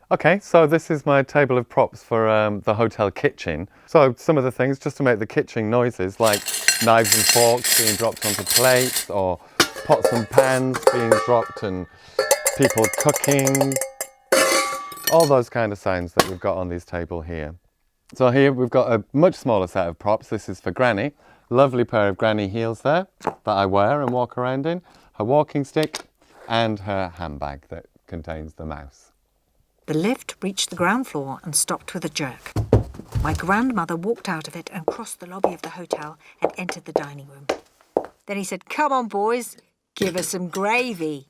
Okay, so this is my table of props for the hotel kitchen. So some of the things just to make the kitchen noises, like knives and forks being dropped onto plates, or pots and pans being dropped, and people cooking, all those kind of sounds that we've got on this table here. So here we've got a much smaller set of props. This is for Granny. Lovely pair of granny heels there that I wear and walk around in, her walking stick, and her handbag that contains the mouse. The lift reached the ground floor and stopped with a jerk. My grandmother walked out of it and crossed the lobby of the hotel and entered the dining room. Then he said, "Come on, boys, give us some gravy."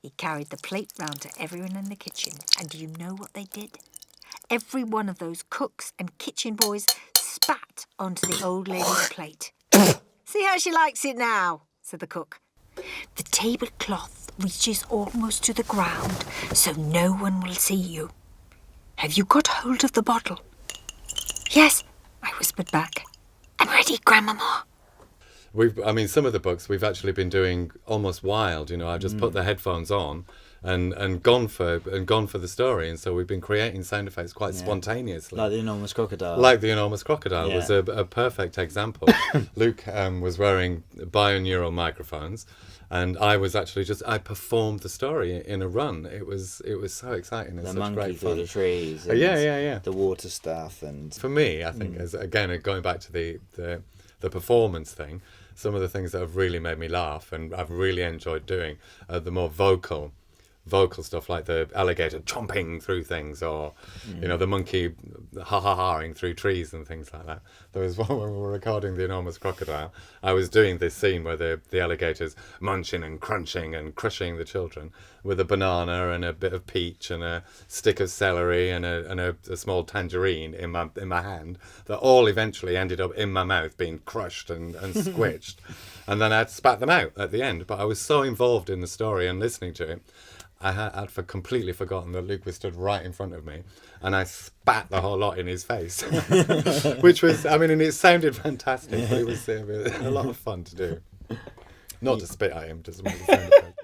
He carried the plate round to everyone in the kitchen, and do you know what they did? Every one of those cooks and kitchen boys spat onto the old lady's plate. "See how she likes it now," said the cook. "The tablecloth reaches almost to the ground, so no one will see you. Have you got hold of the bottle?" "Yes," I whispered back. "I'm ready, Grandmama." Some of the books we've actually been doing almost wild. I've just put the headphones on and gone for the story, and so we've been creating sound effects quite spontaneously. Like the enormous crocodile. Was a perfect example. Luke was wearing binaural microphones, and I was actually I performed the story in a run. It was so exciting. The such monkey great through fun. the trees. And Yeah. the water stuff. And for me, I think, as again, going back to the performance thing, some of the things that have really made me laugh and I've really enjoyed doing are the more vocal stuff, like the alligator chomping through things, or the monkey ha-ha-haing through trees and things like that. There was one when we were recording The Enormous Crocodile. I was doing this scene where the alligator's munching and crunching and crushing the children with a banana and a bit of peach and a stick of celery and a small tangerine in my hand, that all eventually ended up in my mouth being crushed and squished. And then I'd spat them out at the end. But I was so involved in the story and listening to it, I'd completely forgotten that Luke was stood right in front of me, and I spat the whole lot in his face, which was, and it sounded fantastic, but it was a lot of fun to do. Not to spit at him, just to make the sound effect.